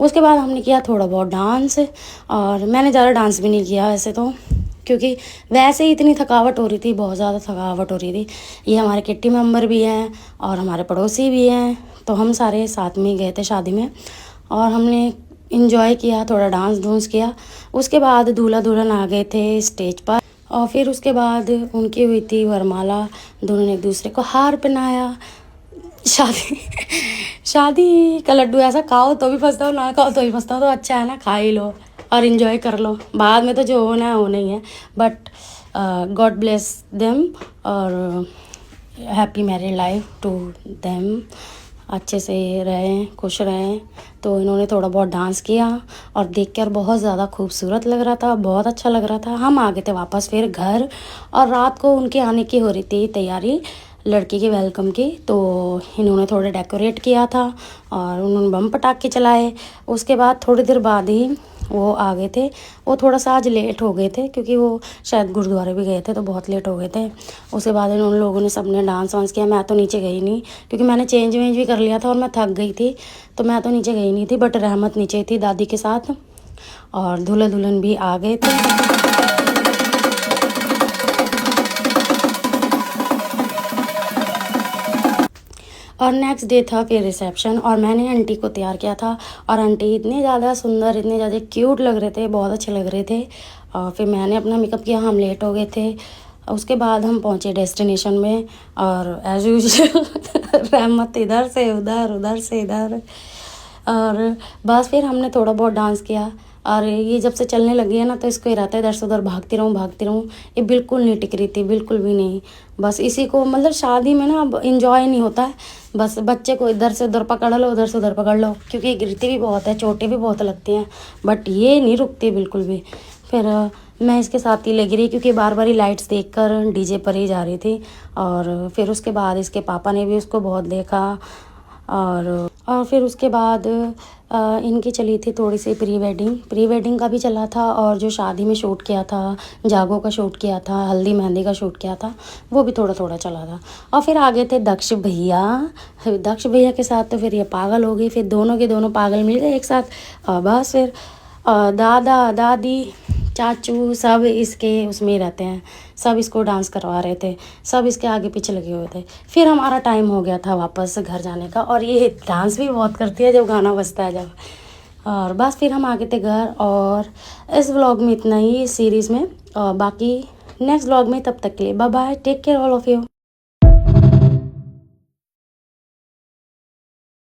उसके बाद हमने किया थोड़ा बहुत डांस, और मैंने ज़्यादा डांस भी नहीं किया वैसे तो, क्योंकि वैसे ही इतनी थकावट हो रही थी, बहुत ज़्यादा थकावट हो रही थी। ये हमारे किट्टी मेंबर भी हैं और हमारे पड़ोसी भी हैं, तो हम सारे साथ में गए थे शादी में और हमने इंजॉय किया, थोड़ा डांस डूंस किया। उसके बाद दूल्हा दुल्हन आ गए थे स्टेज पर, और फिर उसके बाद उनकी हुई थी वरमाला, दोनों ने एक दूसरे को हार पहनाया। शादी शादी का लड्डू ऐसा, खाओ तो भी फंसता हो, ना खाओ तो भी फंसता हो, तो अच्छा है ना, खा ही लो और इन्जॉय कर लो। बाद में तो जो होना है होना ही है, बट गॉड ब्लेस देम और happy married life to them. अच्छे से रहें, खुश रहें। तो इन्होंने थोड़ा बहुत डांस किया और देखकर बहुत ज़्यादा खूबसूरत लग रहा था, बहुत अच्छा लग रहा था। हम आ गए थे वापस फिर घर, और रात को उनके आने की हो रही थी तैयारी, लड़की के वेलकम की। तो इन्होंने थोड़ा डेकोरेट किया था और उन्होंने बम पटाखे चलाए। उसके बाद थोड़ी देर बाद ही वो आ गए थे। वो थोड़ा सा आज लेट हो गए थे क्योंकि वो शायद गुरुद्वारे भी गए थे, तो बहुत लेट हो गए थे। उसके बाद उन लोगों ने सबने डांस वांस किया। मैं तो नीचे गई नहीं क्योंकि मैंने चेंज वेंज भी कर लिया था और मैं थक गई थी, तो मैं तो नीचे गई नहीं थी। बट रहमत नीचे थी दादी के साथ, और दूल्हा दुल्हन भी आ गए थे। और नेक्स्ट डे था फिर रिसेप्शन, और मैंने आंटी को तैयार किया था, और आंटी इतने ज़्यादा सुंदर, इतने ज़्यादा क्यूट लग रहे थे, बहुत अच्छे लग रहे थे। और फिर मैंने अपना मेकअप किया, हम लेट हो गए थे। उसके बाद हम पहुंचे डेस्टिनेशन में, और एज यूजुअल रहमत इधर से उधर, उधर से इधर, और बस फिर हमने थोड़ा बहुत डांस किया। और ये जब से चलने लगी है ना, तो इसको ही रहता है इधर से उधर भागती रहूँ भागती रहूँ। ये बिल्कुल नहीं टिक रही थी, बिल्कुल भी नहीं। बस इसी को, मतलब शादी में ना अब इंजॉय नहीं होता है, बस बच्चे को इधर से उधर पकड़ लो, उधर से उधर पकड़ लो, क्योंकि गिरती भी बहुत है, चोटें भी बहुत लगती हैं, बट ये नहीं रुकती बिल्कुल भी। फिर मैं इसके साथ ही लगी रही, क्योंकि बार बार ही लाइट्स देखकर डीजे पर ही जा रही थी। और फिर उसके बाद इसके पापा ने भी उसको बहुत देखा। और फिर उसके बाद इनकी चली थी थोड़ी सी प्री वेडिंग का भी चला था, और जो शादी में शूट किया था, जागो का शूट किया था, हल्दी मेहंदी का शूट किया था, वो भी थोड़ा थोड़ा चला था। और फिर आगे थे दक्ष भैया। दक्ष भैया के साथ तो फिर ये पागल हो गई, फिर दोनों के दोनों पागल मिल गए एक साथ। बस फिर दादा दादी चाचू सब इसके उसमें ही रहते हैं, सब इसको डांस करवा रहे थे, सब इसके आगे पीछे लगे हुए थे। फिर हमारा टाइम हो गया था वापस घर जाने का, और ये डांस भी बहुत करती है जब गाना बजता है जब। और बस फिर हम आ गए थे घर, और इस व्लॉग में इतना ही, इस सीरीज़ में। और बाकी नेक्स्ट व्लॉग में, तब तक के लिए bye bye, take care all of you.